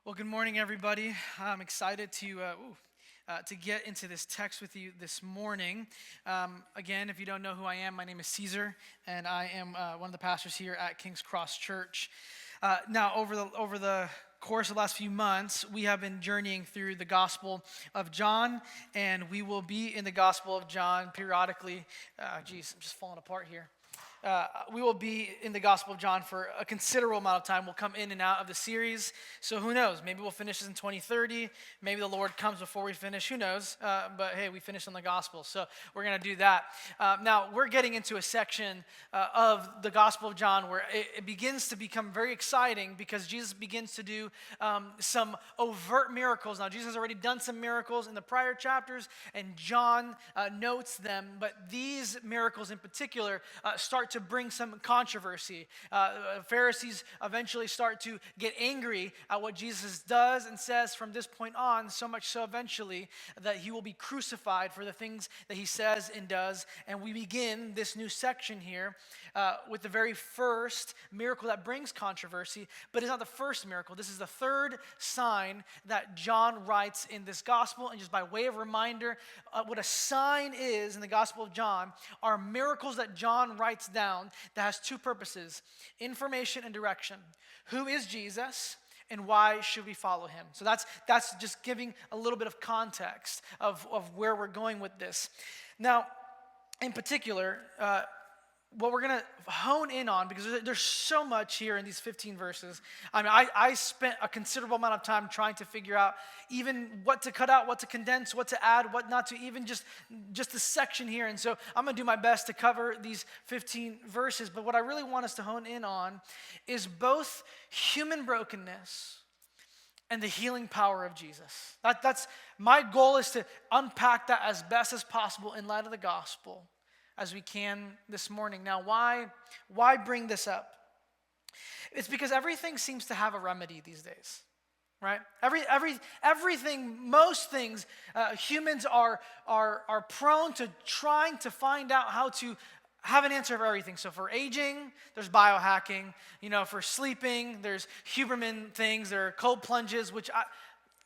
Well, good morning, everybody. I'm excited to get into this text with you this morning. Again, if you don't know who I am, my name is Caesar, and I am one of the pastors here at King's Cross Church. Now, over the course of the last few months, we have been journeying through the Gospel of John, and we will be in the Gospel of John periodically. I'm just falling apart here. We will be in the Gospel of John for a considerable amount of time. We'll come in and out of the series. So who knows? Maybe we'll finish this in 2030. Maybe the Lord comes before we finish. Who knows? But hey, we finished on the Gospel. So we're going to do that. Now, we're getting into a section of the Gospel of John where it begins to become very exciting because Jesus begins to do some overt miracles. Now, Jesus has already done some miracles in the prior chapters, and John notes them. But these miracles in particular start to bring some controversy. Pharisees eventually start to get angry at what Jesus does and says from this point on, so much so eventually that he will be crucified for the things that he says and does. And we begin this new section here with the very first miracle that brings controversy, but it's not the first miracle. This is the third sign that John writes in this gospel. And just by way of reminder, what a sign is in the Gospel of John are miracles that John writes down that has two purposes: information and direction. Who is Jesus and why should we follow him? So that's just giving a little bit of context of where we're going with this. Now, in particular, what we're going to hone in on, because there's so much here in these 15 verses. I mean, I spent a considerable amount of time trying to figure out even what to cut out, what to condense, what to add, what not to, even just the section here. And so I'm going to do my best to cover these 15 verses. But what I really want us to hone in on is both human brokenness and the healing power of Jesus. That's my goal, is to unpack that as best as possible in light of the gospel as we can this morning. Now, why bring this up? It's because everything seems to have a remedy these days, right? Everything, most things, humans are prone to trying to find out how to have an answer for everything. So for aging, there's biohacking. For sleeping, there's Huberman things. There are cold plunges, which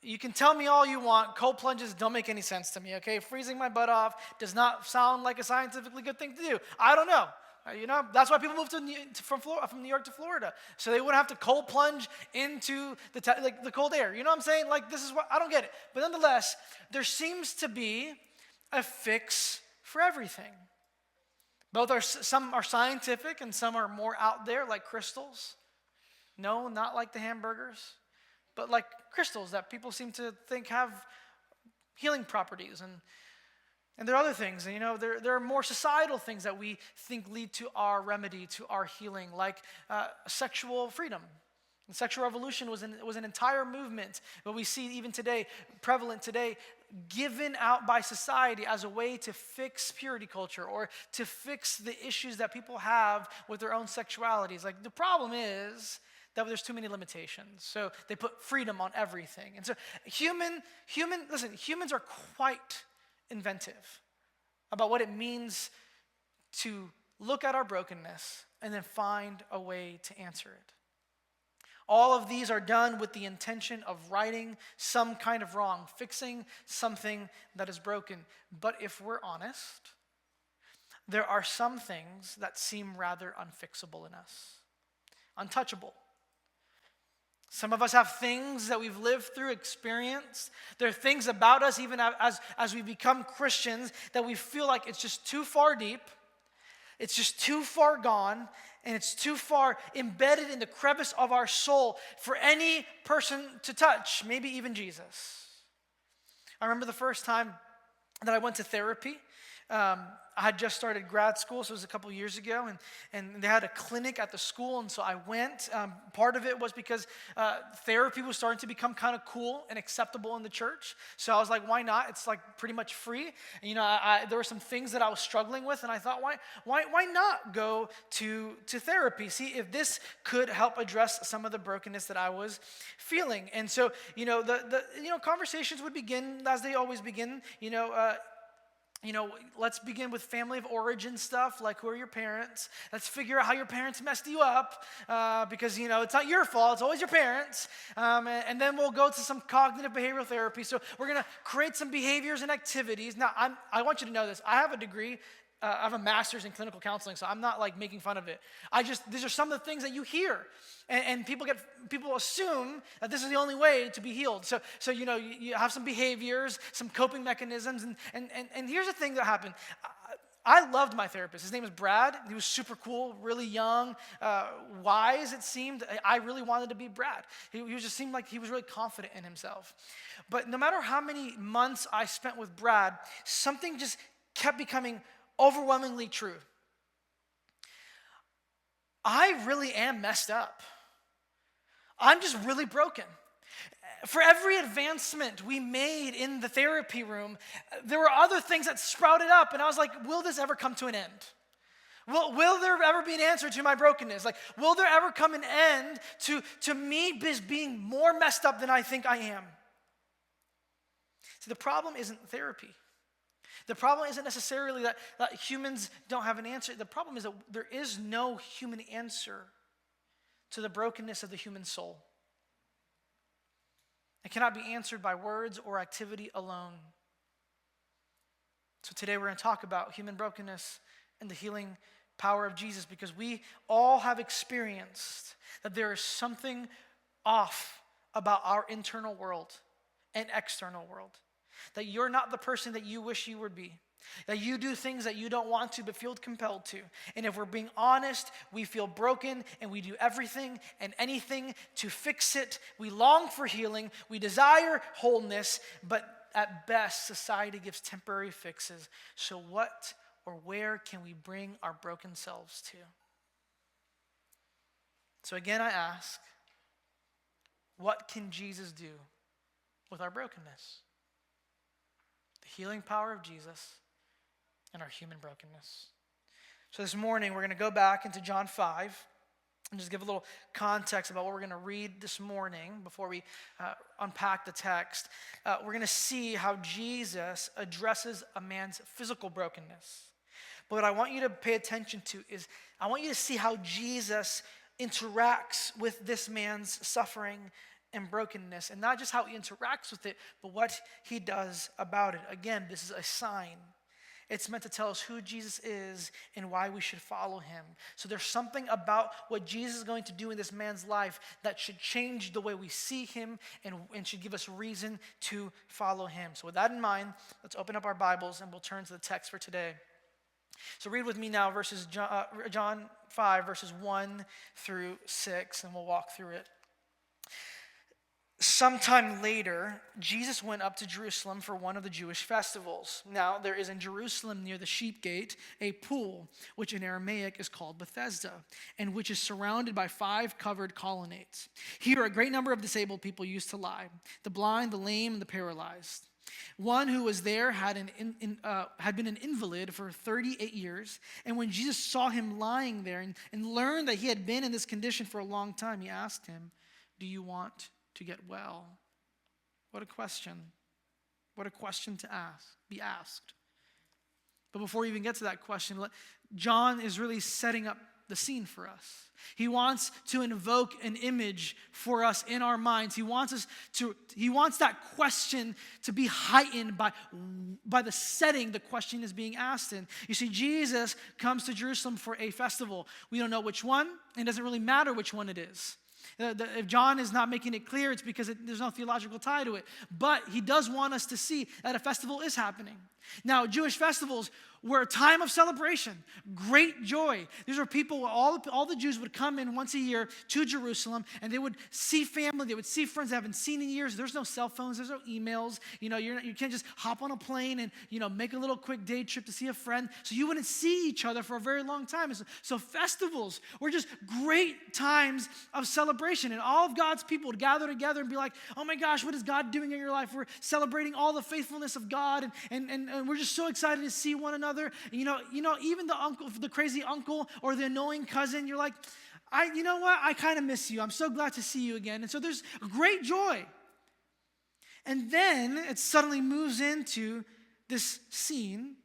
you can tell me all you want. Cold plunges don't make any sense to me, okay? Freezing my butt off does not sound like a scientifically good thing to do. I don't know. That's why people moved from New York to Florida, so they wouldn't have to cold plunge into the cold air. You know what I'm saying? This is what, I don't get it. But nonetheless, there seems to be a fix for everything. Some are scientific and some are more out there, like crystals. No, not like the hamburgers, but like crystals that people seem to think have healing properties. And there are other things. There are more societal things that we think lead to our remedy, to our healing, like sexual freedom. And sexual revolution was an entire movement, but we see even today, prevalent today, given out by society as a way to fix purity culture or to fix the issues that people have with their own sexualities. The problem is that there's too many limitations. So they put freedom on everything. And so humans are quite inventive about what it means to look at our brokenness and then find a way to answer it. All of these are done with the intention of righting some kind of wrong, fixing something that is broken. But if we're honest, there are some things that seem rather unfixable in us, untouchable. Some of us have things that we've lived through, experienced. There are things about us, even as we become Christians, that we feel like it's just too far deep, it's just too far gone, and it's too far embedded in the crevice of our soul for any person to touch, maybe even Jesus. I remember the first time that I went to therapy. I had just started grad school, so it was a couple years ago, and they had a clinic at the school, and so I went. Part of it was because therapy was starting to become kind of cool and acceptable in the church, so I was like, why not? It's pretty much free. And, there were some things that I was struggling with, and I thought, why not go to therapy? See if this could help address some of the brokenness that I was feeling. And so, the conversations would begin as they always begin. let's begin with family of origin stuff, like who are your parents? Let's figure out how your parents messed you up, because, it's not your fault, it's always your parents. And then we'll go to some cognitive behavioral therapy. So we're going to create some behaviors and activities. Now, I want you to know this. I have a degree. I have a master's in clinical counseling, so I'm not like making fun of it. These are some of the things that you hear, and people assume that this is the only way to be healed. So you have some behaviors, some coping mechanisms, and here's the thing that happened. I loved my therapist. His name is Brad. He was super cool, really young, wise. It seemed. I really wanted to be Brad. He just seemed like he was really confident in himself. But no matter how many months I spent with Brad, something just kept becoming overwhelmingly true. I really am messed up. I'm just really broken. For every advancement we made in the therapy room, there were other things that sprouted up, and I was like, will this ever come to an end? Will there ever be an answer to my brokenness? Like, will there ever come an end to me being more messed up than I think I am? See, the problem isn't therapy. The problem isn't necessarily that humans don't have an answer. The problem is that there is no human answer to the brokenness of the human soul. It cannot be answered by words or activity alone. So today we're going to talk about human brokenness and the healing power of Jesus, because we all have experienced that there is something off about our internal world and external world. That you're not the person that you wish you would be. That you do things that you don't want to but feel compelled to. And if we're being honest, we feel broken and we do everything and anything to fix it. We long for healing. We desire wholeness. But at best, society gives temporary fixes. So what or where can we bring our broken selves to? So again, I ask, what can Jesus do with our brokenness? The healing power of Jesus and our human brokenness. So this morning, we're going to go back into John 5 and just give a little context about what we're going to read this morning before we unpack the text. We're going to see how Jesus addresses a man's physical brokenness. But what I want you to pay attention to is I want you to see how Jesus interacts with this man's suffering and brokenness, and not just how he interacts with it, but what he does about it. Again, this is a sign. It's meant to tell us who Jesus is and why we should follow him. So there's something about what Jesus is going to do in this man's life that should change the way we see him and should give us reason to follow him. So with that in mind, let's open up our Bibles and we'll turn to the text for today. So read with me now John 5, verses 1 through 6, and we'll walk through it. Sometime later, Jesus went up to Jerusalem for one of the Jewish festivals. Now, there is in Jerusalem near the sheep gate a pool, which in Aramaic is called Bethesda, and which is surrounded by 5 covered colonnades. Here, a great number of disabled people used to lie: the blind, the lame, and the paralyzed. One who was there had been an invalid for 38 years, and when Jesus saw him lying there and learned that he had been in this condition for a long time, he asked him, "Do you want to get well?" What a question. What a question to be asked. But before we even get to that question, John is really setting up the scene for us. He wants to invoke an image for us in our minds. He wants that question to be heightened by the setting the question is being asked in. You see, Jesus comes to Jerusalem for a festival. We don't know which one, and it doesn't really matter which one it is. If John is not making it clear, it's because there's no theological tie to it. But he does want us to see that a festival is happening. Now, Jewish festivals were a time of celebration, great joy. These were people, all the Jews would come in once a year to Jerusalem, and they would see family, they would see friends they haven't seen in years. There's no cell phones, there's no emails. You can't just hop on a plane and make a little quick day trip to see a friend. So you wouldn't see each other for a very long time. So festivals were just great times of celebration, and all of God's people would gather together and be like, "Oh my gosh, what is God doing in your life? We're celebrating all the faithfulness of God, and we're just so excited to see one another." Even the crazy uncle or the annoying cousin, you're like, you know what? I kind of miss you. I'm so glad to see you again. And so there's great joy. And then it suddenly moves into this scene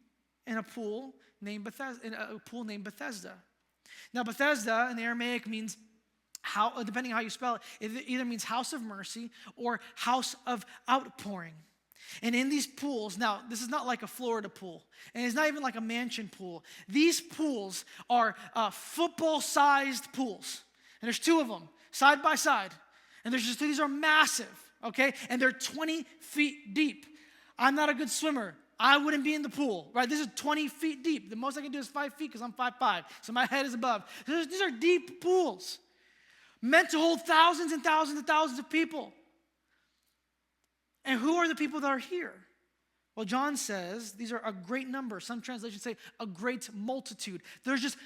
in a pool named Bethesda. Now, Bethesda in the Aramaic means, depending on how you spell it, it either means house of mercy or house of outpouring. And in these pools, now, this is not like a Florida pool, and it's not even like a mansion pool. These pools are football-sized pools, and there's two of them, side by side. And these are massive, okay? And they're 20 feet deep. I'm not a good swimmer. I wouldn't be in the pool, right? This is 20 feet deep. The most I can do is 5 feet because I'm 5'5", so my head is above. These are deep pools, meant to hold thousands and thousands and thousands of people. And who are the people that are here? Well, John says these are a great number. Some translations say a great multitude. There's just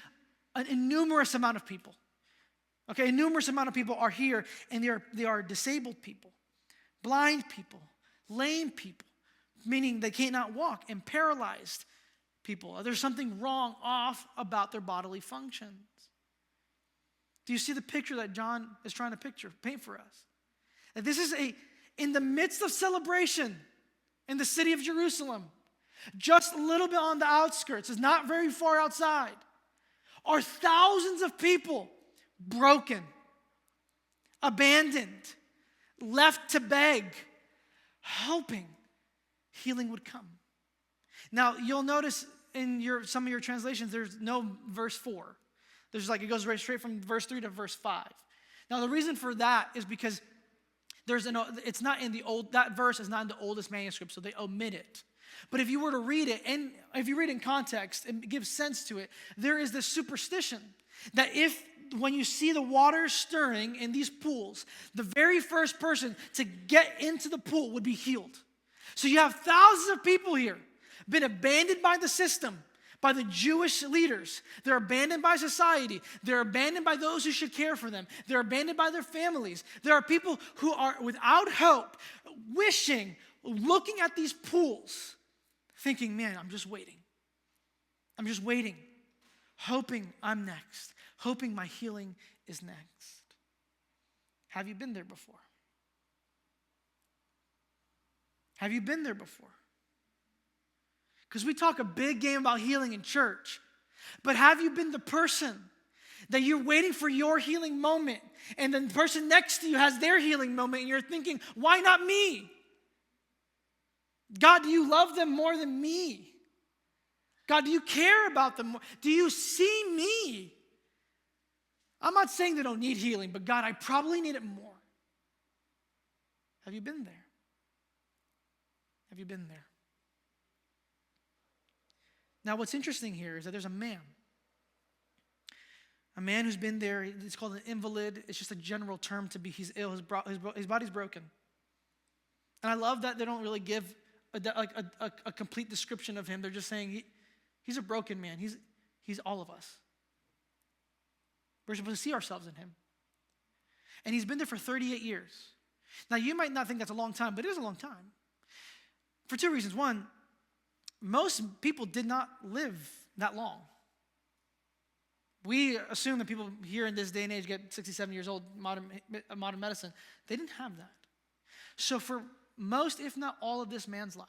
an innumerous amount of people. Okay, a numerous amount of people are here, and they are disabled people, blind people, lame people, meaning they cannot walk, and paralyzed people. There's something off about their bodily functions. Do you see the picture that John is trying to paint for us? That this is in the midst of celebration in the city of Jerusalem, just a little bit on the outskirts, it's not very far outside, are thousands of people broken, abandoned, left to beg, hoping healing would come. Now, you'll notice in some of your translations, there's no verse 4. It goes right straight from verse 3 to verse 5. Now, the reason for that is because it's not in the old, that verse is not in the oldest manuscript, so they omit it. But if you were to read it, and if you read it in context and give sense to it, there is this superstition that when you see the water stirring in these pools, the very first person to get into the pool would be healed. So you have thousands of people here, been abandoned by the system, by the Jewish leaders. They're abandoned by society. They're abandoned by those who should care for them. They're abandoned by their families. There are people who are without hope, looking at these pools, thinking, man, I'm just waiting. I'm just waiting, hoping I'm next, hoping my healing is next. Have you been there before? Have you been there before? Because we talk a big game about healing in church, but have you been the person that you're waiting for your healing moment, and then the person next to you has their healing moment, and you're thinking, why not me? God, do you love them more than me? God, do you care about them more? Do you see me? I'm not saying they don't need healing, but God, I probably need it more. Have you been there? Have you been there? Now, what's interesting here is that there's a man who's been there. It's called an invalid. It's just a general term to be he's ill. His body's broken. And I love that they don't really give a complete description of him. They're just saying he's a broken man. He's all of us. We're supposed to see ourselves in him. And he's been there for 38 years. Now, you might not think that's a long time, but it is a long time. For two reasons. One, most people did not live that long. We assume that people here in this day and age get 67 years old, modern medicine. They didn't have that. So for most, if not all of this man's life,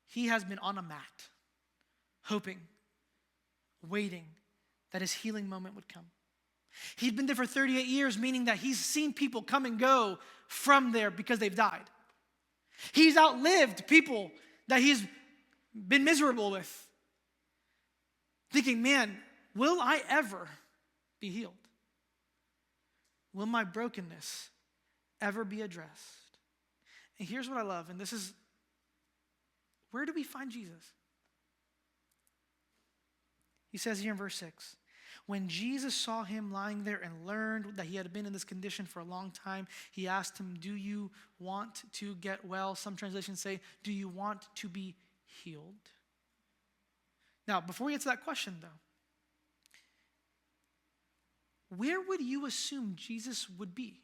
he has been on a mat, hoping, waiting that his healing moment would come. He'd been there for 38 years, meaning that he's seen people come and go from there because they've died. He's outlived people that he's been miserable with, thinking, man, will I ever be healed? Will my brokenness ever be addressed? And here's what I love, and this is, where do we find Jesus? He says here in verse 6, when Jesus saw him lying there and learned that he had been in this condition for a long time, he asked him, do you want to get well? Some translations say, do you want to be healed? Now, before we get to that question, though, where would you assume Jesus would be?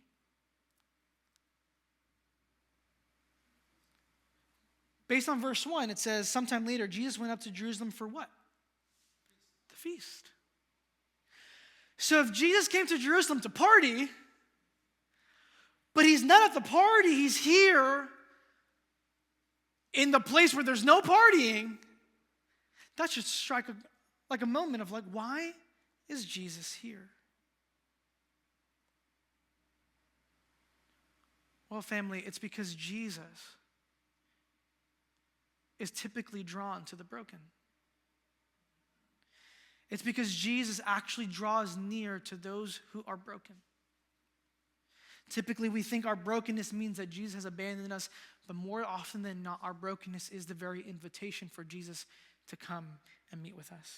Based on verse 1, it says, sometime later, Jesus went up to Jerusalem for what? The feast. So if Jesus came to Jerusalem to party, but he's not at the party, he's here in the place where there's no partying, That should strike a moment of why is Jesus here? Well, family, it's because Jesus is typically drawn to the broken. It's because Jesus actually draws near to those who are broken. Typically, we think our brokenness means that Jesus has abandoned us, but more often than not, our brokenness is the very invitation for Jesus to come and meet with us.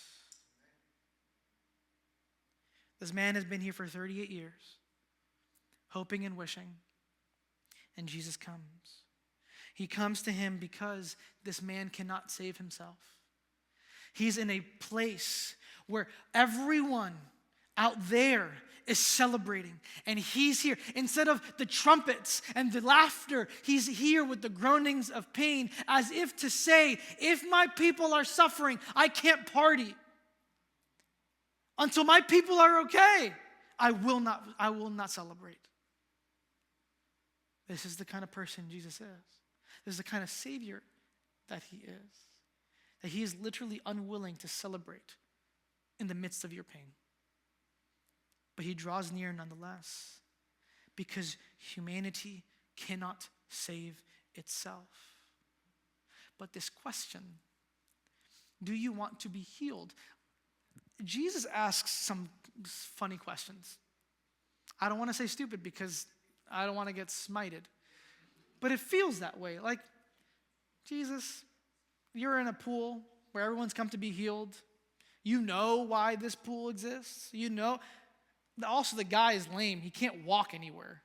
This man has been here for 38 years, hoping and wishing, and Jesus comes. He comes to him because this man cannot save himself. He's in a place where everyone out there is celebrating, and he's here. Instead of the trumpets and the laughter, he's here with the groanings of pain, as if to say, if my people are suffering, I can't party. Until my people are okay, I will not celebrate. This is the kind of person Jesus is. This is the kind of Savior that he is. That he is literally unwilling to celebrate in the midst of your pain. But he draws near nonetheless, because humanity cannot save itself. But this question, do you want to be healed? Jesus asks some funny questions. I don't want to say stupid because I don't want to get smited. But it feels that way. Like, Jesus, you're in a pool where everyone's come to be healed. You know why this pool exists. You know. Also, the guy is lame. He can't walk anywhere.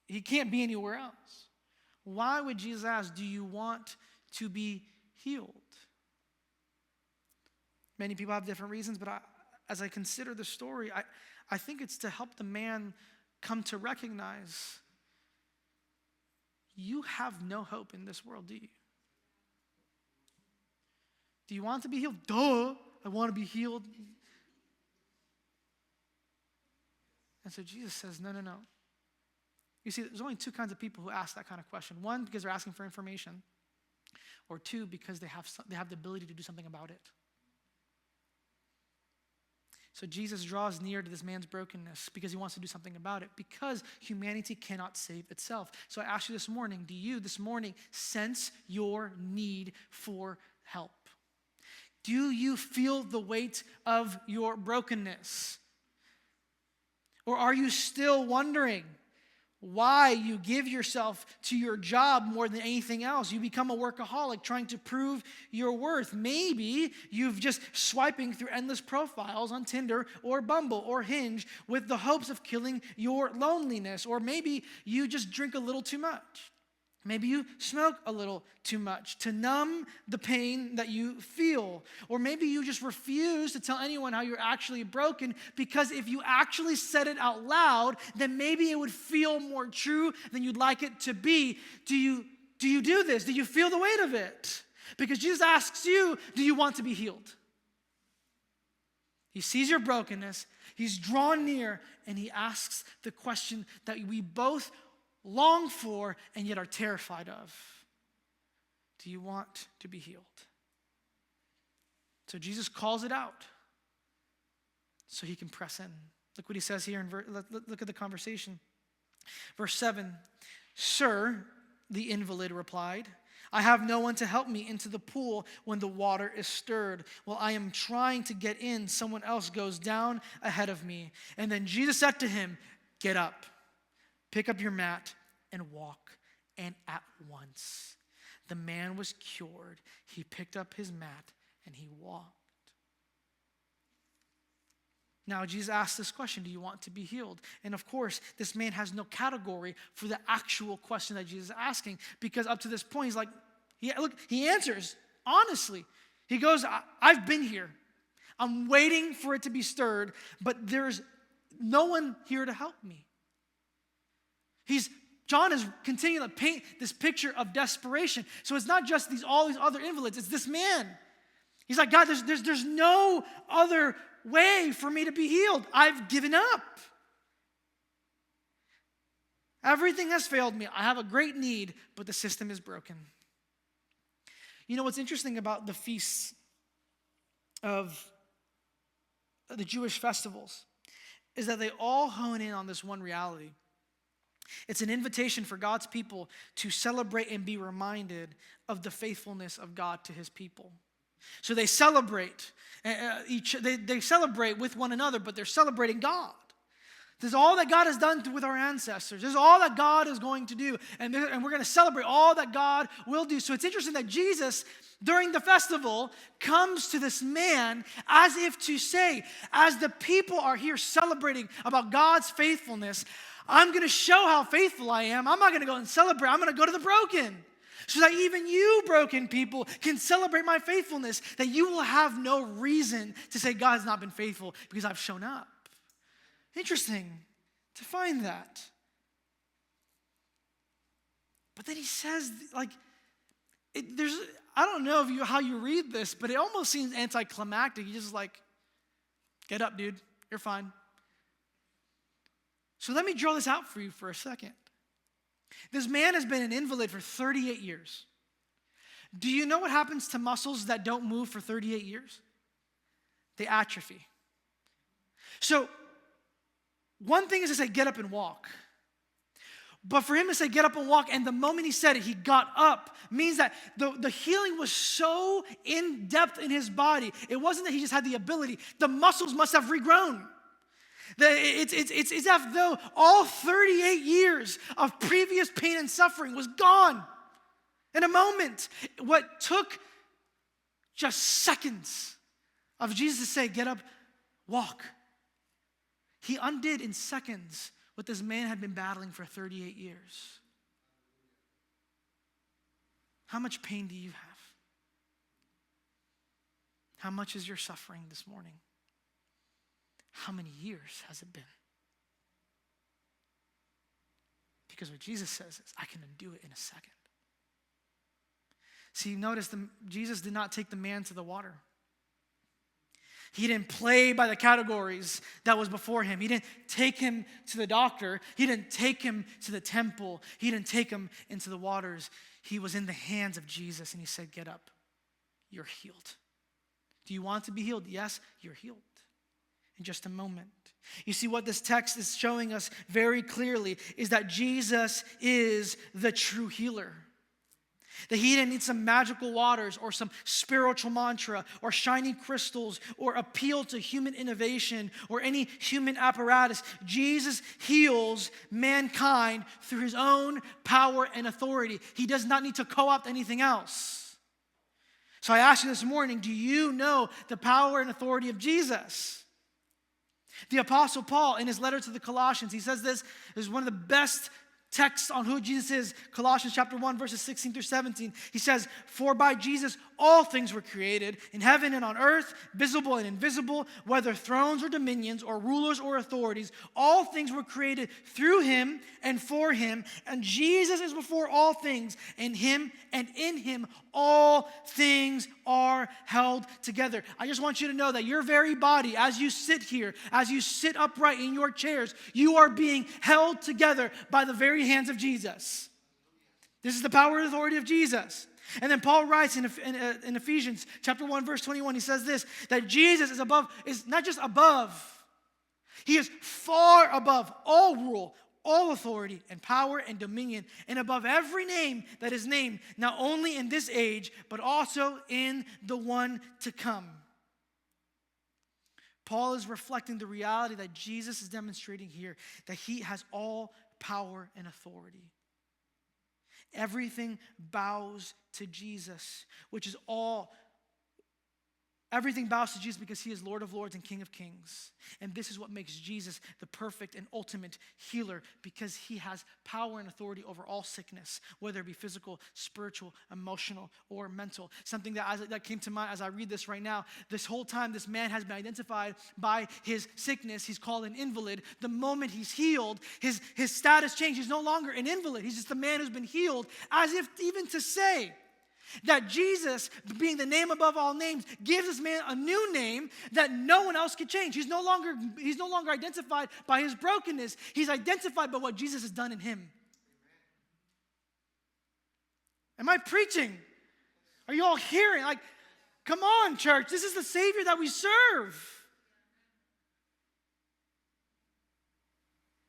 He can't be anywhere else. Why would Jesus ask, do you want to be healed? Many people have different reasons, but as I consider the story, I think it's to help the man come to recognize you have no hope in this world, do you? Do you want to be healed? Duh, I want to be healed. And so Jesus says, no. You see, there's only two kinds of people who ask that kind of question. One, because they're asking for information. Or two, because they have the ability to do something about it. So Jesus draws near to this man's brokenness because he wants to do something about it, because humanity cannot save itself. So I ask you this morning, do you this morning sense your need for help? Do you feel the weight of your brokenness? Or are you still wondering why you give yourself to your job more than anything else? You become a workaholic trying to prove your worth. Maybe you've just swiping through endless profiles on Tinder or Bumble or Hinge with the hopes of killing your loneliness. Or maybe you just drink a little too much. Maybe you smoke a little too much to numb the pain that you feel. Or maybe you just refuse to tell anyone how you're actually broken, because if you actually said it out loud, then maybe it would feel more true than you'd like it to be. Do you do this? Do you feel the weight of it? Because Jesus asks you, do you want to be healed? He sees your brokenness, he's drawn near, and he asks the question that we both long for and yet are terrified of. Do you want to be healed? So Jesus calls it out so he can press in. Look what he says here, look at the conversation. Verse 7, "Sir," the invalid replied, "I have no one to help me into the pool when the water is stirred. While I am trying to get in, someone else goes down ahead of me." And then Jesus said to him, "Get up. Pick up your mat and walk." And at once, the man was cured. He picked up his mat and he walked. Now, Jesus asked this question, do you want to be healed? And of course, this man has no category for the actual question that Jesus is asking, because up to this point, he's like, he answers honestly. He goes, I've been here. I'm waiting for it to be stirred, but there's no one here to help me. John is continuing to paint this picture of desperation. So it's not just all these other invalids, it's this man. He's like, God, there's no other way for me to be healed. I've given up. Everything has failed me. I have a great need, but the system is broken. You know what's interesting about the feasts of the Jewish festivals is that they all hone in on this one reality. It's an invitation for God's people to celebrate and be reminded of the faithfulness of God to his people. So they celebrate they celebrate with one another, but they're celebrating God. This is all that God has done with our ancestors. This is all that God is going to do. And we're going to celebrate all that God will do. So it's interesting that Jesus, during the festival, comes to this man as if to say, as the people are here celebrating about God's faithfulness, I'm going to show how faithful I am. I'm not going to go and celebrate. I'm going to go to the broken, so that even you broken people can celebrate my faithfulness, that you will have no reason to say God has not been faithful because I've shown up. Interesting to find that. But then he says, I don't know how you read this, but it almost seems anticlimactic. He's just like, get up, dude. You're fine. So let me draw this out for you for a second. This man has been an invalid for 38 years. Do you know what happens to muscles that don't move for 38 years? They atrophy. So one thing is to say, get up and walk. But for him to say, get up and walk, and the moment he said it, he got up, means that the healing was so in depth in his body. It wasn't that he just had the ability. The muscles must have regrown. It's as though all 38 years of previous pain and suffering was gone in a moment. What took just seconds of Jesus to say, get up, walk, he undid in seconds what this man had been battling for 38 years. How much pain do you have? How much is your suffering this morning? How many years has it been? Because what Jesus says is, I can undo it in a second. See, notice Jesus did not take the man to the water. He didn't play by the categories that was before him. He didn't take him to the doctor. He didn't take him to the temple. He didn't take him into the waters. He was in the hands of Jesus, and he said, get up. You're healed. Do you want to be healed? Yes, you're healed. In just a moment. You see, what this text is showing us very clearly is that Jesus is the true healer. That he didn't need some magical waters or some spiritual mantra or shiny crystals or appeal to human innovation or any human apparatus. Jesus heals mankind through his own power and authority. He does not need to co-opt anything else. So I ask you this morning, do you know the power and authority of Jesus? The Apostle Paul, in his letter to the Colossians, he says this is one of the best texts on who Jesus is. Colossians chapter 1, verses 16 through 17. He says, for by Jesus all things were created, in heaven and on earth, visible and invisible, whether thrones or dominions or rulers or authorities. All things were created through him and for him. And Jesus is before all things. In him and in him all things are held together. I just want you to know that your very body, as you sit here, as you sit upright in your chairs, you are being held together by the very hands of Jesus. This is the power and authority of Jesus. And then Paul writes in Ephesians chapter 1, verse 21, he says this, that Jesus is not just above, he is far above all rule, all authority and power and dominion, and above every name that is named, not only in this age, but also in the one to come. Paul is reflecting the reality that Jesus is demonstrating here, that he has all power and authority. Everything bows to Jesus, which is all. Everything bows to Jesus because he is Lord of Lords and King of Kings. And this is what makes Jesus the perfect and ultimate healer, because he has power and authority over all sickness, whether it be physical, spiritual, emotional, or mental. Something that came to mind as I read this right now. This whole time, this man has been identified by his sickness. He's called an invalid. The moment he's healed, his status changed. He's no longer an invalid. He's just a man who's been healed, as if even to say that Jesus, being the name above all names, gives this man a new name that no one else can change. He's no longer identified by his brokenness. He's identified by what Jesus has done in him. Am I preaching? Are you all hearing? Like, come on, church. This is the Savior that we serve.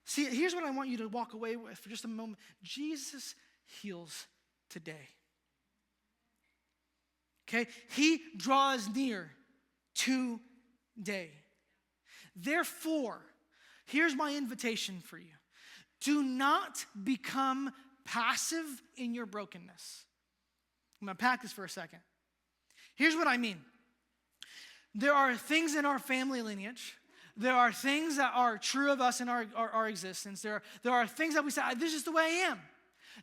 See, here's what I want you to walk away with for just a moment. Jesus heals today. Okay? He draws near today. Therefore, here's my invitation for you. Do not become passive in your brokenness. I'm going to pack this for a second. Here's what I mean. There are things in our family lineage. There are things that are true of us in our existence. There are things that we say, this is the way I am.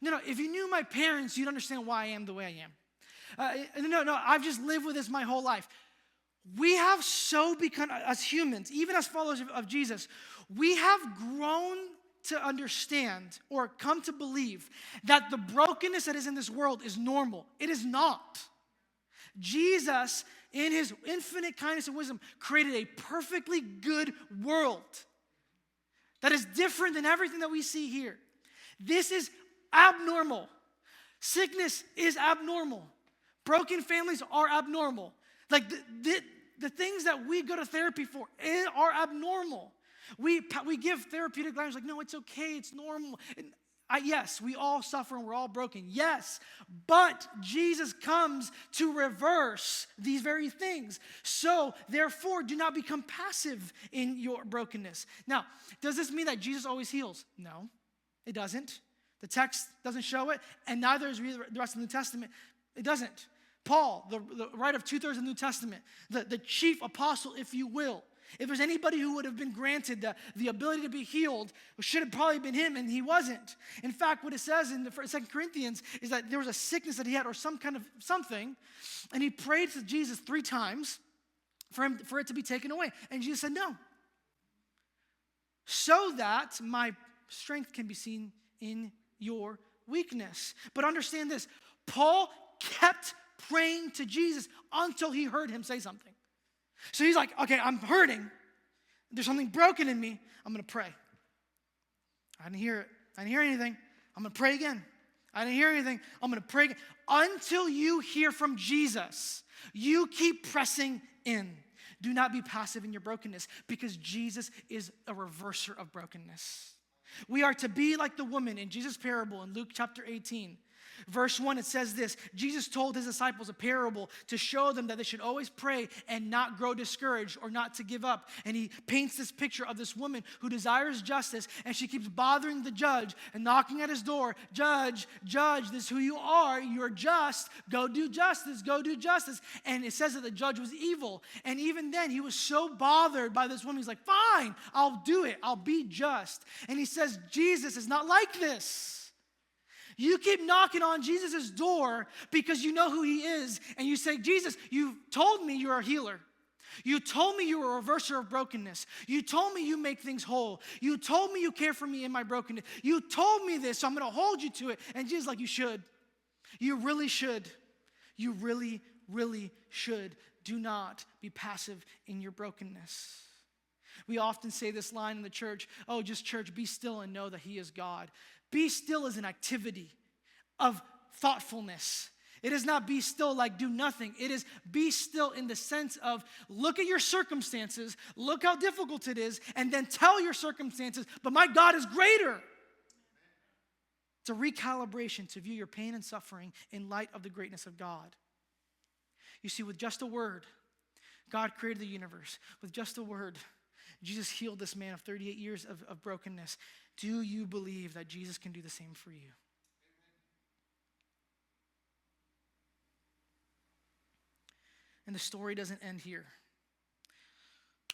No, if you knew my parents, you'd understand why I am the way I am. No, I've just lived with this my whole life. We have so become, as humans, even as followers of Jesus, we have grown to understand or come to believe that the brokenness that is in this world is normal. It is not. Jesus, in his infinite kindness and wisdom, created a perfectly good world that is different than everything that we see here. This is abnormal. Sickness is abnormal. Broken families are abnormal. Like the things that we go to therapy for are abnormal. We give therapeutic language like, no, it's okay, it's normal. And yes, we all suffer and we're all broken. Yes, but Jesus comes to reverse these very things. So, therefore, do not become passive in your brokenness. Now, does this mean that Jesus always heals? No, it doesn't. The text doesn't show it, and neither is the rest of the New Testament. It doesn't. Paul, the writer of 2/3 of the New Testament, the chief apostle, if you will, if there's anybody who would have been granted the ability to be healed, it should have probably been him, and he wasn't. In fact, what it says in 2 Corinthians is that there was a sickness that he had or some kind of something, and he prayed to Jesus 3 times for it to be taken away. And Jesus said, no. So that my strength can be seen in your weakness. But understand this, Paul kept praying to Jesus until he heard him say something. So he's like, okay, I'm hurting. There's something broken in me. I'm going to pray. I didn't hear it. I didn't hear anything. I'm going to pray again. I didn't hear anything. I'm going to pray again. Until you hear from Jesus, you keep pressing in. Do not be passive in your brokenness because Jesus is a reverser of brokenness. We are to be like the woman in Jesus' parable in Luke chapter 18. Verse 1, it says this, Jesus told his disciples a parable to show them that they should always pray and not grow discouraged or not to give up. And he paints this picture of this woman who desires justice, and she keeps bothering the judge and knocking at his door. Judge, this is who you are. You're just. Go do justice. Go do justice. And it says that the judge was evil. And even then, he was so bothered by this woman. He's like, fine, I'll do it. I'll be just. And he says, Jesus is not like this. You keep knocking on Jesus' door because you know who he is, and you say, Jesus, you told me you're a healer. You told me you were a reverser of brokenness. You told me you make things whole. You told me you care for me in my brokenness. You told me this, so I'm going to hold you to it. And Jesus is like, you should. You really should. You really, really should. Do not be passive in your brokenness. We often say this line in the church, oh, just church, be still and know that he is God. Be still is an activity of thoughtfulness. It is not be still like do nothing. It is be still in the sense of look at your circumstances, look how difficult it is, and then tell your circumstances, but my God is greater. It's a recalibration to view your pain and suffering in light of the greatness of God. You see, with just a word, God created the universe. With just a word, Jesus healed this man of 38 years of brokenness. Do you believe that Jesus can do the same for you? And the story doesn't end here.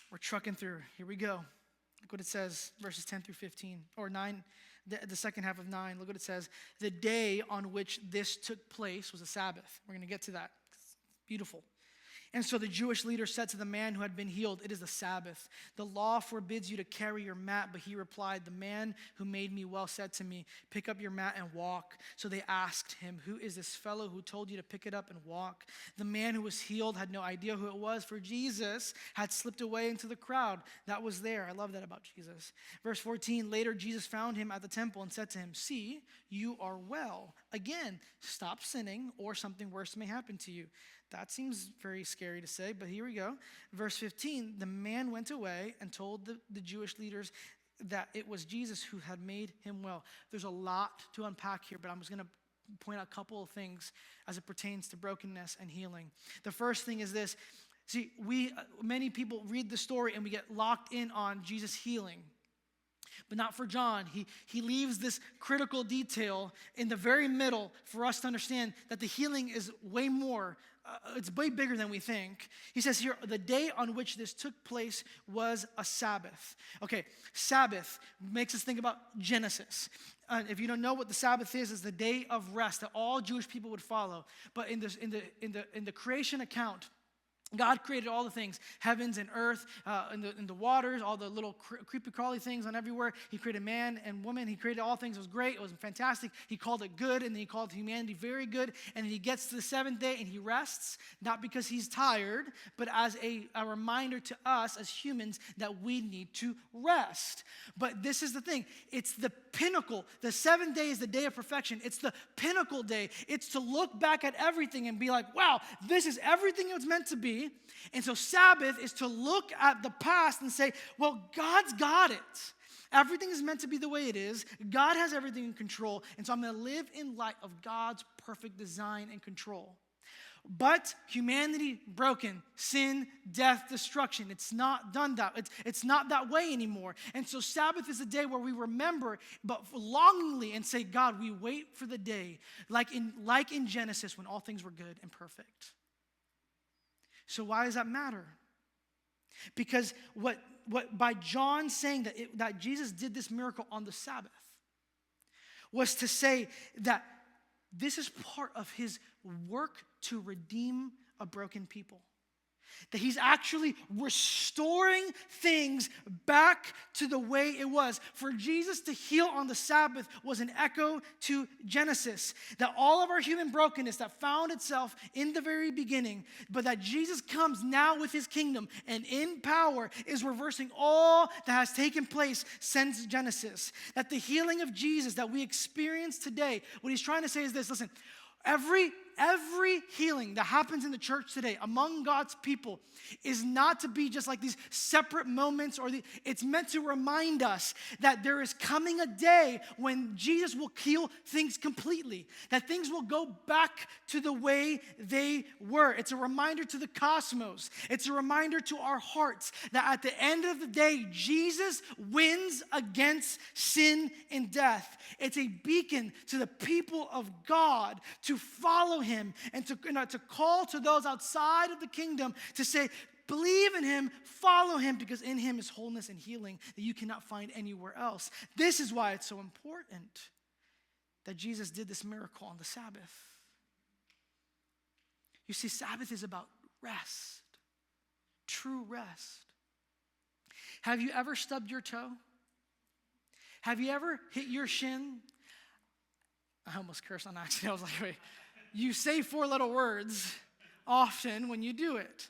We're trucking through. Here we go. Look what it says, verses 10 through 15, or 9, the second half of 9. Look what it says. The day on which this took place was a Sabbath. We're going to get to that. It's beautiful. And so the Jewish leader said to the man who had been healed, it is the Sabbath. The law forbids you to carry your mat, but he replied, the man who made me well said to me, pick up your mat and walk. So they asked him, who is this fellow who told you to pick it up and walk? The man who was healed had no idea who it was, for Jesus had slipped away into the crowd that was there. I love that about Jesus. Verse 14, later Jesus found him at the temple and said to him, see, you are well. again, stop sinning or something worse may happen to you. That seems very scary to say, but here we go. Verse 15, the man went away and told the Jewish leaders that it was Jesus who had made him well. There's a lot to unpack here, but I'm just going to point out a couple of things as it pertains to brokenness and healing. The first thing is this. See, many people read the story and we get locked in on Jesus healing. But not for John. He leaves this critical detail in the very middle for us to understand that the healing is way more. It's way bigger than we think. He says here, the day on which this took place was a Sabbath. Okay, Sabbath makes us think about Genesis. If you don't know what the Sabbath is the day of rest that all Jewish people would follow. But in the creation account, God created all the things, heavens and earth, in the waters, all the little creepy crawly things on everywhere. He created man and woman. He created all things. It was great. It was fantastic. He called it good, and then he called humanity very good. And then he gets to the seventh day, and he rests, not because he's tired, but as a reminder to us as humans that we need to rest. But this is the thing. It's the pinnacle. The seventh day is the day of perfection. It's the pinnacle day. It's to look back at everything and be like, wow, this is everything it was meant to be. And so Sabbath is to look at the past and say, well, God's got it. Everything is meant to be the way it is. God has everything in control. And so I'm going to live in light of God's perfect design and control. But humanity broken, sin, death, destruction. It's not done that. It's not that way anymore. And so Sabbath is a day where we remember, but longingly, and say, God, we wait for the day, like in Genesis when all things were good and perfect. So why does that matter? Because what by John saying that Jesus did this miracle on the Sabbath was to say that this is part of his work to redeem a broken people. That he's actually restoring things back to the way it was. For Jesus to heal on the Sabbath was an echo to Genesis. That all of our human brokenness that found itself in the very beginning, but that Jesus comes now with his kingdom and in power is reversing all that has taken place since Genesis. That the healing of Jesus that we experience today, what he's trying to say is this, listen, every healing that happens in the church today among God's people is not to be just like these separate moments, it's meant to remind us that there is coming a day when Jesus will heal things completely, that things will go back to the way they were. It's a reminder to the cosmos. It's a reminder to our hearts that at the end of the day, Jesus wins against sin and death. It's a beacon to the people of God to follow him and to call to those outside of the kingdom to say, believe in him, follow him, because in him is wholeness and healing that you cannot find anywhere else. This is why it's so important that Jesus did this miracle on the Sabbath. You see, Sabbath is about rest, true rest. Have you ever stubbed your toe? Have you ever hit your shin? I almost cursed on accident. I was like, wait. You say 4 little words often when you do it.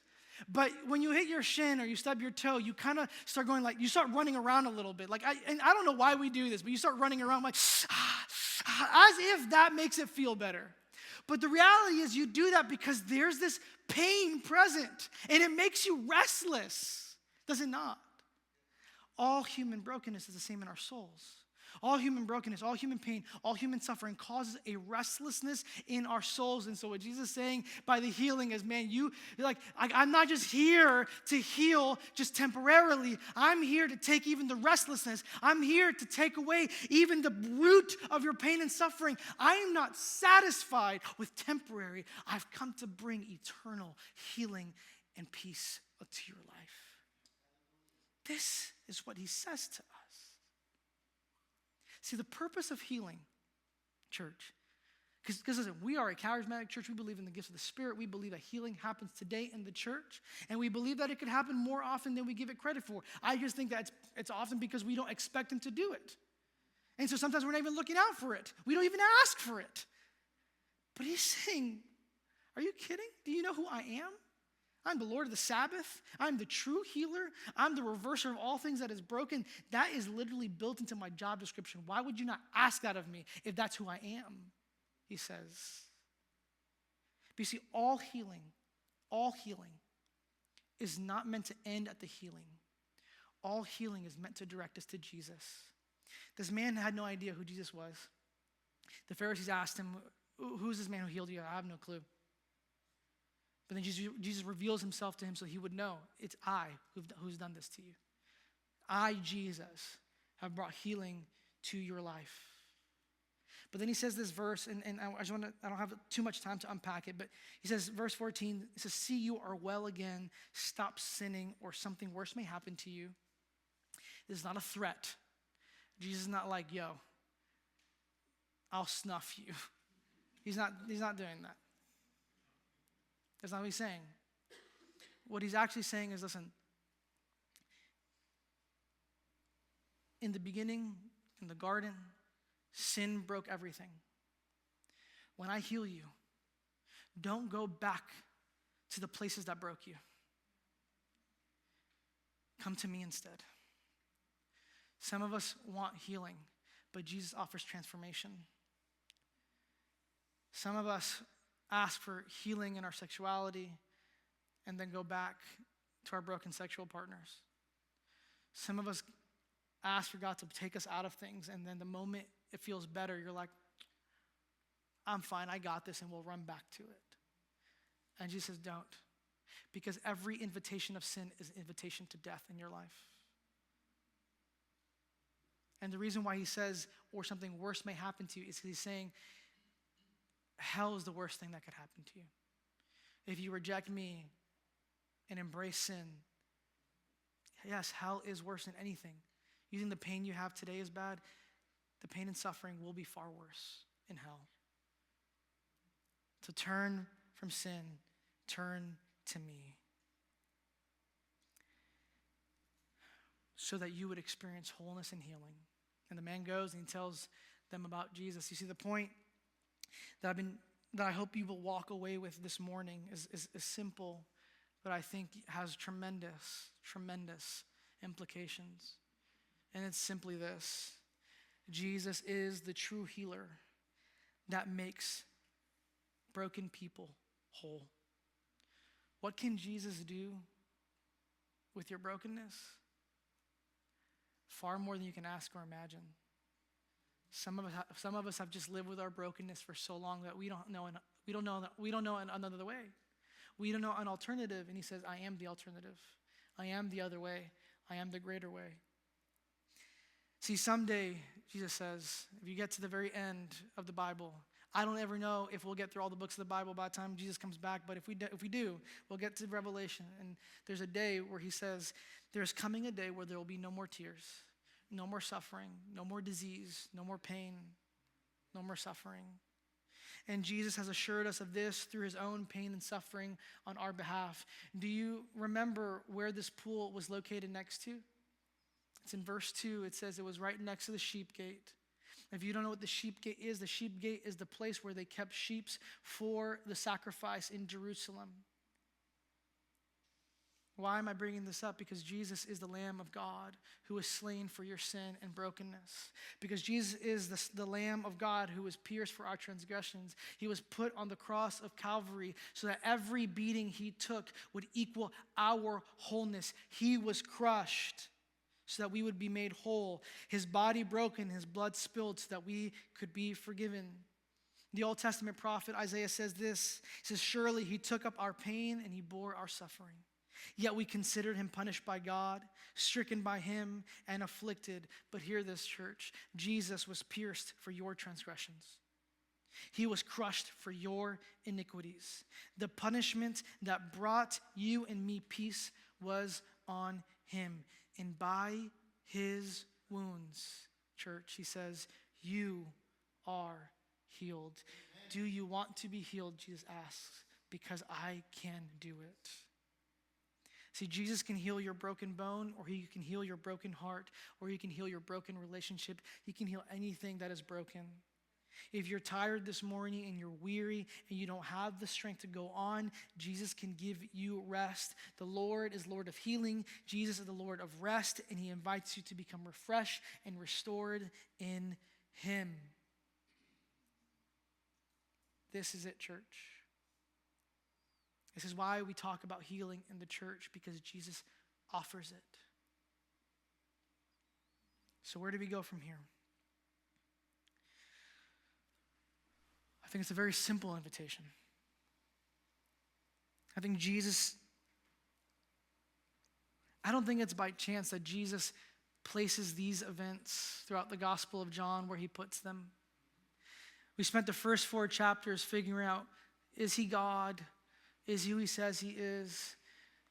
But when you hit your shin or you stub your toe, you kind of start going you start running around a little bit. And I don't know why we do this, but you start running around as if that makes it feel better. But the reality is you do that because there's this pain present and it makes you restless. Does it not? All human brokenness is the same in our souls. All human brokenness, all human pain, all human suffering causes a restlessness in our souls. And so what Jesus is saying by the healing is, man, I'm not just here to heal just temporarily. I'm here to take even the restlessness. I'm here to take away even the root of your pain and suffering. I am not satisfied with temporary. I've come to bring eternal healing and peace to your life. This is what he says to us. See, the purpose of healing, church, because listen, we are a charismatic church. We believe in the gifts of the Spirit. We believe that healing happens today in the church, and we believe that it could happen more often than we give it credit for. I just think that it's often because we don't expect him to do it. And so sometimes we're not even looking out for it. We don't even ask for it. But he's saying, are you kidding? Do you know who I am? I'm the Lord of the Sabbath. I'm the true healer. I'm the reverser of all things that is broken. That is literally built into my job description. Why would you not ask that of me if that's who I am? he says. But you see, all healing is not meant to end at the healing. All healing is meant to direct us to Jesus. This man had no idea who Jesus was. The Pharisees asked him, who's this man who healed you? I have no clue. But then Jesus reveals himself to him so he would know, it's I who's done this to you. I, Jesus, have brought healing to your life. But then he says this verse, and I don't have too much time to unpack it, but he says, verse 14, it says, see, you are well again, stop sinning, or something worse may happen to you. This is not a threat. Jesus is not like, yo, I'll snuff you. He's not doing that. That's not what he's saying. What he's actually saying is, listen, in the beginning, in the garden, sin broke everything. When I heal you, don't go back to the places that broke you. Come to me instead. Some of us want healing, but Jesus offers transformation. Some of us ask for healing in our sexuality and then go back to our broken sexual partners. Some of us ask for God to take us out of things, and then the moment it feels better, you're like, I'm fine, I got this, and we'll run back to it. And Jesus says, don't. Because every invitation of sin is an invitation to death in your life. And the reason why he says, or something worse may happen to you, is because he's saying, hell is the worst thing that could happen to you. If you reject me and embrace sin, yes, hell is worse than anything. You think the pain you have today is bad? The pain and suffering will be far worse in hell. So turn from sin, turn to me, so that you would experience wholeness and healing. And the man goes and he tells them about Jesus. You see, the point that I hope you will walk away with this morning is simple, but I think has tremendous implications. And it's simply this: Jesus is the true healer that makes broken people whole. What can Jesus do with your brokenness? Far more than you can ask or imagine. Some of us have just lived with our brokenness for so long that we don't know another way. We don't know an alternative. And he says, I am the alternative. I am the other way. I am the greater way. See, someday, Jesus says, if you get to the very end of the Bible, I don't ever know if we'll get through all the books of the Bible by the time Jesus comes back, but if we do, we'll get to Revelation. And there's a day where he says, there's coming a day where there will be no more tears, no more suffering, no more disease, no more pain, no more suffering. And Jesus has assured us of this through his own pain and suffering on our behalf. Do you remember where this pool was located next to? It's in verse 2. It says it was right next to the sheep gate. If you don't know what the sheep gate is the place where they kept sheep for the sacrifice in Jerusalem. Why am I bringing this up? Because Jesus is the Lamb of God who was slain for your sin and brokenness. Because Jesus is the Lamb of God who was pierced for our transgressions. He was put on the cross of Calvary so that every beating he took would equal our wholeness. He was crushed so that we would be made whole. His body broken, his blood spilled so that we could be forgiven. The Old Testament prophet Isaiah says this. He says, surely he took up our pain and he bore our suffering. Yet we considered him punished by God, stricken by him, and afflicted. But hear this, church. Jesus was pierced for your transgressions. He was crushed for your iniquities. The punishment that brought you and me peace was on him. And by his wounds, church, he says, you are healed. Amen. Do you want to be healed? Jesus asks, because I can do it. See, Jesus can heal your broken bone, or he can heal your broken heart, or he can heal your broken relationship. He can heal anything that is broken. If you're tired this morning and you're weary and you don't have the strength to go on, Jesus can give you rest. The Lord is Lord of healing. Jesus is the Lord of rest, and he invites you to become refreshed and restored in him. This is it, church. This is why we talk about healing in the church, because Jesus offers it. So where do we go from here? I think it's a very simple invitation. I don't think it's by chance that Jesus places these events throughout the Gospel of John where he puts them. We spent the first 4 chapters figuring out, is he God? Is he who he says he is?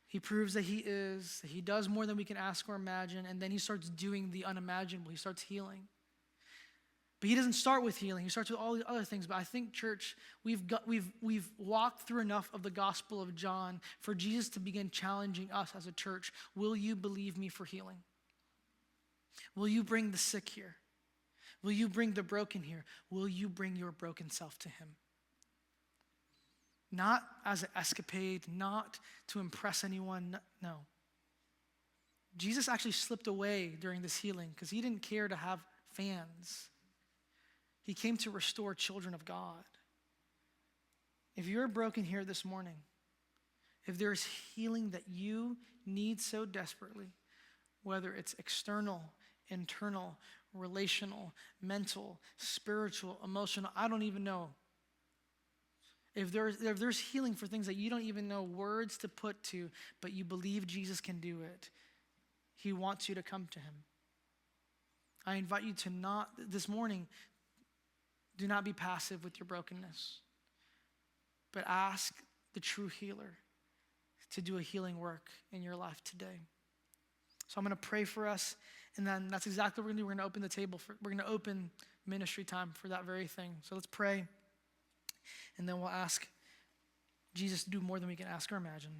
He proves that he is, that he does more than we can ask or imagine, and then he starts doing the unimaginable. He starts healing. But he doesn't start with healing. He starts with all the other things. But I think, church, we've walked through enough of the Gospel of John for Jesus to begin challenging us as a church. Will you believe me for healing? Will you bring the sick here? Will you bring the broken here? Will you bring your broken self to him? Not as an escapade, not to impress anyone, no. Jesus actually slipped away during this healing because he didn't care to have fans. He came to restore children of God. If you're broken here this morning, if there's healing that you need so desperately, whether it's external, internal, relational, mental, spiritual, emotional, I don't even know. If there's healing for things that you don't even know words to put to, but you believe Jesus can do it, he wants you to come to him. I invite you to this morning, do not be passive with your brokenness, but ask the true healer to do a healing work in your life today. So I'm going to pray for us, and then that's exactly what we're going to do. We're going to open the table. We're going to open ministry time for that very thing. So let's pray, and then we'll ask Jesus to do more than we can ask or imagine.